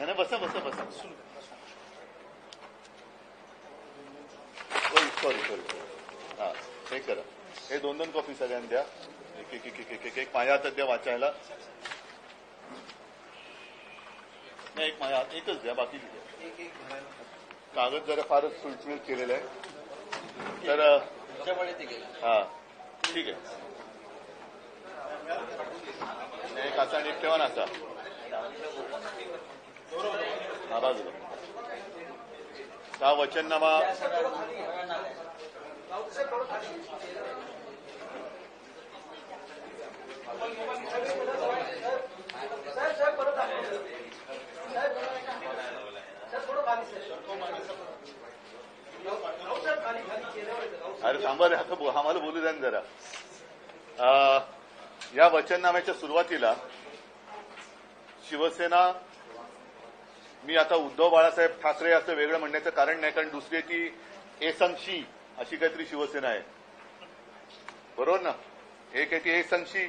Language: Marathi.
नाही बसा बसा बसा. सॉरी हा हे करा. हे 2-2 कॉपी सगळ्यांना द्या. एक माझ्या हातात द्या वाचायला. नाही एक माझ्या हात एकच द्या बाकी द्या. कागद जरा फारच सुलसुलीत केलेलं आहे तर हा ठीक आहे. एक असा नीट ठेवा ना असा हा बाजूला. हा वचननामा अरे थांबा रे आता आम्हाला बोलू द्या जरा. या वचननाम्याच्या सुरुवातीला शिवसेना मी आता उद्धव बाळासाहेब ठाकरे असं वेगळं म्हणण्याचं कारण नाही कारण दुसरी ती एसंशी अशी काहीतरी शिवसेना आहे बरोबर ना. एक आहे ती एसंशी